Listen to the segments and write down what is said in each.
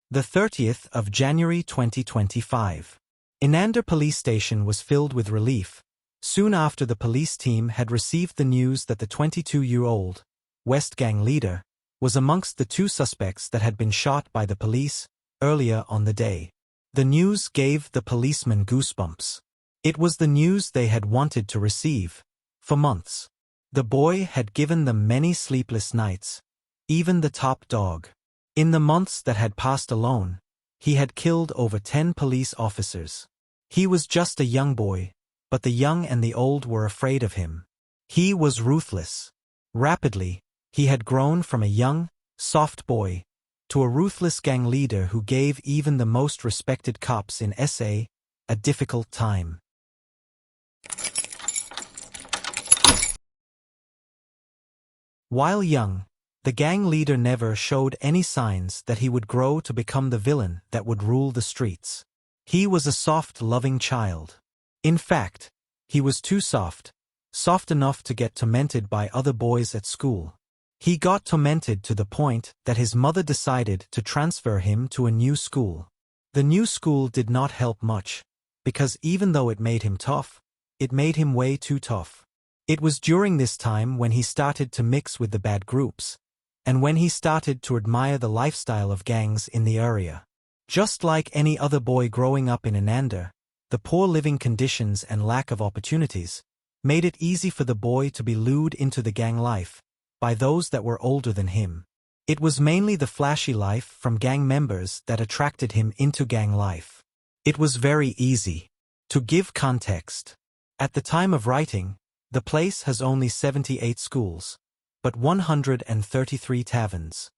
The 30th of January 2025. Inanda police station was filled with relief, soon after the police team had received the news that the 22-year-old West Gang leader was amongst the two suspects that had been shot by the police earlier on the day. The news gave the policemen goosebumps. It was the news they had wanted to receive for months. The boy had given them many sleepless nights, even the top dog. In the months that had passed alone, he had killed over 10 police officers. He was just a young boy, but the young and the old were afraid of him. He was ruthless. Rapidly, he had grown from a young, soft boy to a ruthless gang leader who gave even the most respected cops in SA a difficult time. While young, the gang leader never showed any signs that he would grow to become the villain that would rule the streets. He was a soft, loving child. In fact, he was too soft enough to get tormented by other boys at school. He got tormented to the point that his mother decided to transfer him to a new school. The new school did not help much, because even though it made him tough, it made him way too tough. It was during this time when he started to mix with the bad groups, and when he started to admire the lifestyle of gangs in the area. Just like any other boy growing up in Inanda, the poor living conditions and lack of opportunities made it easy for the boy to be lured into the gang life by those that were older than him. It was mainly the flashy life from gang members that attracted him into gang life. It was very easy. To give context, at the time of writing, the place has only 78 schools, but 133 taverns.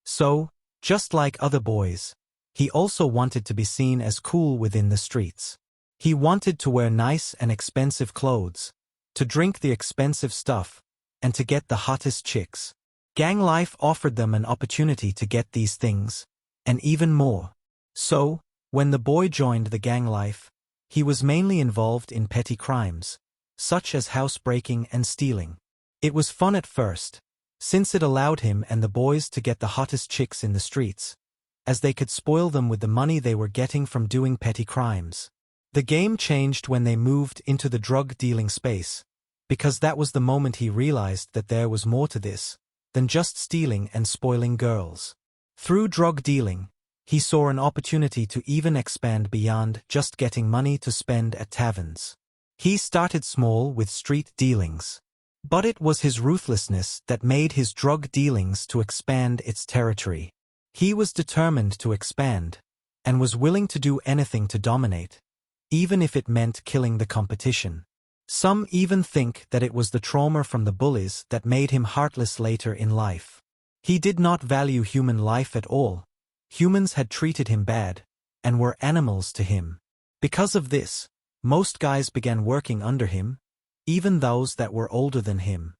So, just like other boys, he also wanted to be seen as cool within the streets. He wanted to wear nice and expensive clothes, to drink the expensive stuff, and to get the hottest chicks. Gang life offered them an opportunity to get these things, and even more. So, when the boy joined the gang life, he was mainly involved in petty crimes, such as housebreaking and stealing. It was fun at first, since it allowed him and the boys to get the hottest chicks in the streets, as they could spoil them with the money they were getting from doing petty crimes. The game changed when they moved into the drug-dealing space, because that was the moment he realized that there was more to this than just stealing and spoiling girls. Through drug dealing, he saw an opportunity to even expand beyond just getting money to spend at taverns. He started small with street dealings. But it was his ruthlessness that made his drug dealings to expand its territory. He was determined to expand, and was willing to do anything to dominate, even if it meant killing the competition. Some even think that it was the trauma from the bullies that made him heartless later in life. He did not value human life at all. Humans had treated him bad, and were animals to him. Because of this, most guys began working under him, even those that were older than him.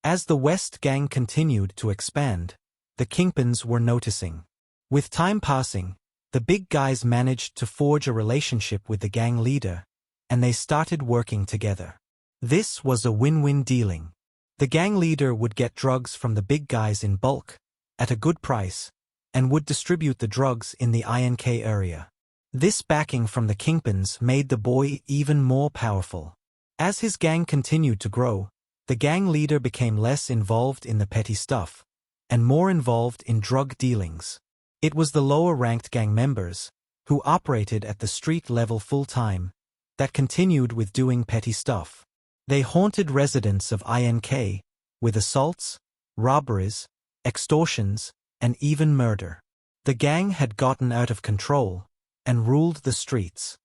As the West Gang continued to expand, the kingpins were noticing. With time passing, the big guys managed to forge a relationship with the gang leader, and they started working together. This was a win-win dealing. The gang leader would get drugs from the big guys in bulk, at a good price, and would distribute the drugs in the INK area. This backing from the kingpins made the boy even more powerful. As his gang continued to grow, the gang leader became less involved in the petty stuff, and more involved in drug dealings. It was the lower-ranked gang members, who operated at the street level full-time, that continued with doing petty stuff. They haunted residents of INK with assaults, robberies, extortions, and even murder. The gang had gotten out of control and ruled the streets.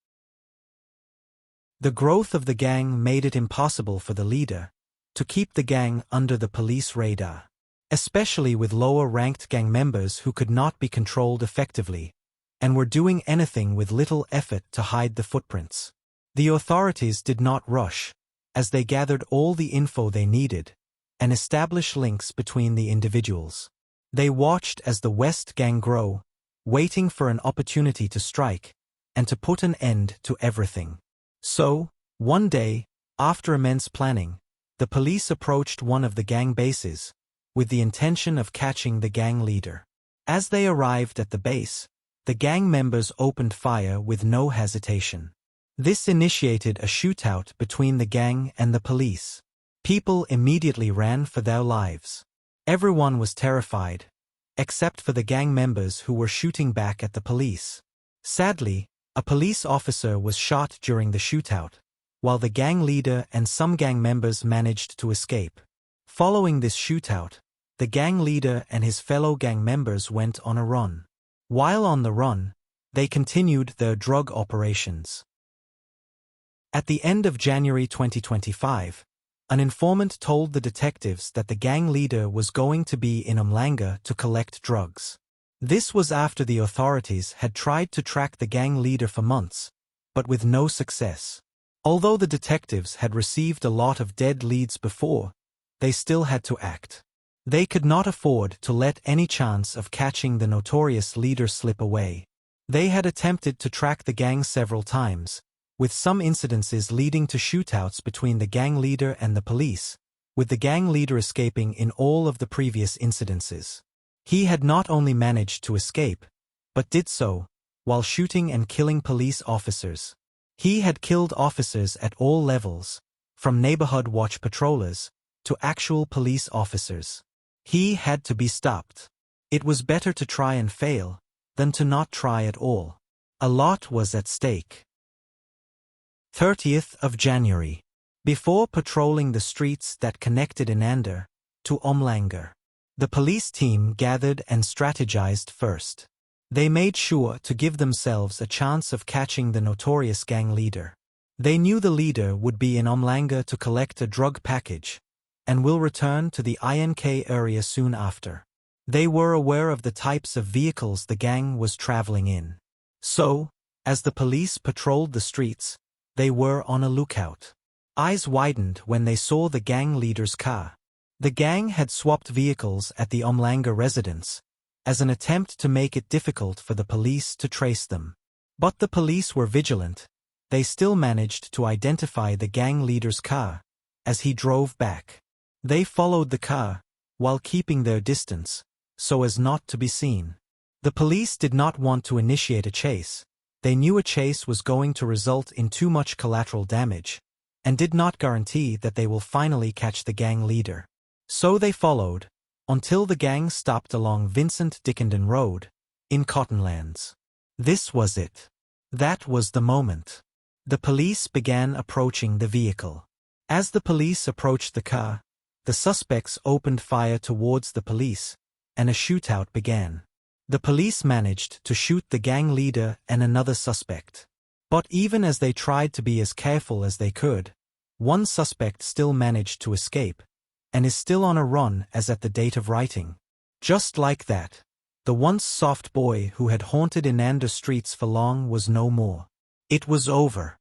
The growth of the gang made it impossible for the leader to keep the gang under the police radar, especially with lower-ranked gang members who could not be controlled effectively and were doing anything with little effort to hide the footprints. The authorities did not rush, as they gathered all the info they needed and established links between the individuals. They watched as the West Gang grew, waiting for an opportunity to strike and to put an end to everything. So, one day, after immense planning, the police approached one of the gang bases, with the intention of catching the gang leader. As they arrived at the base, the gang members opened fire with no hesitation. This initiated a shootout between the gang and the police. People immediately ran for their lives. Everyone was terrified, except for the gang members who were shooting back at the police. Sadly, a police officer was shot during the shootout, while the gang leader and some gang members managed to escape. Following this shootout, the gang leader and his fellow gang members went on a run. While on the run, they continued their drug operations. At the end of January 2025, an informant told the detectives that the gang leader was going to be in Mnqobi to collect drugs. This was after the authorities had tried to track the gang leader for months, but with no success. Although the detectives had received a lot of dead leads before, they still had to act. They could not afford to let any chance of catching the notorious leader slip away. They had attempted to track the gang several times, with some incidences leading to shootouts between the gang leader and the police, with the gang leader escaping in all of the previous incidences. He had not only managed to escape, but did so while shooting and killing police officers. He had killed officers at all levels, from neighborhood watch patrollers to actual police officers. He had to be stopped. It was better to try and fail than to not try at all. A lot was at stake. 30th of January. Before patrolling the streets that connected Inanda to Mnqobi, the police team gathered and strategized first. They made sure to give themselves a chance of catching the notorious gang leader. They knew the leader would be in Mnqobi to collect a drug package, and will return to the INK area soon after. They were aware of the types of vehicles the gang was traveling in. So, as the police patrolled the streets, they were on a lookout. Eyes widened when they saw the gang leader's car. The gang had swapped vehicles at the Mnqobi residence, as an attempt to make it difficult for the police to trace them. But the police were vigilant. They still managed to identify the gang leader's car as he drove back. They followed the car while keeping their distance, so as not to be seen. The police did not want to initiate a chase. They knew a chase was going to result in too much collateral damage, and did not guarantee that they will finally catch the gang leader. So they followed, until the gang stopped along Vincent Dickenden Road, in Cottonlands. This was it. That was the moment. The police began approaching the vehicle. As the police approached the car, the suspects opened fire towards the police, and a shootout began. The police managed to shoot the gang leader and another suspect. But even as they tried to be as careful as they could, one suspect still managed to escape, and is still on a run as at the date of writing. Just like that, the once soft boy who had haunted Inanda streets for long was no more. It was over.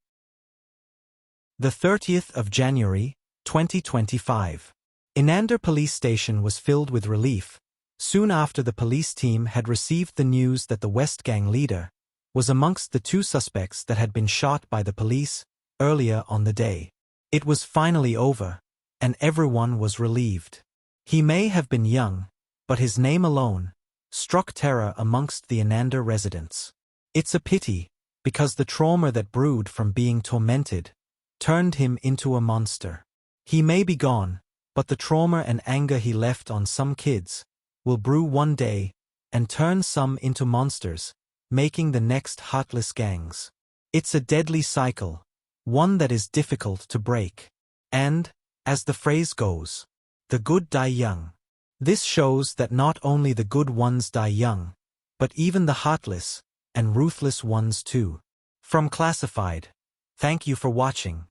The 30th of January, 2025. Inanda police station was filled with relief, soon after the police team had received the news that the West Gang leader was amongst the two suspects that had been shot by the police earlier on the day. It was finally over, and everyone was relieved. He may have been young, but his name alone struck terror amongst the Inanda residents. It's a pity, because the trauma that brewed from being tormented turned him into a monster. He may be gone, but the trauma and anger he left on some kids will brew one day and turn some into monsters, making the next heartless gangs. It's a deadly cycle, one that is difficult to break. And, as the phrase goes, the good die young. This shows that not only the good ones die young, but even the heartless and ruthless ones too. From Classified. Thank you for watching.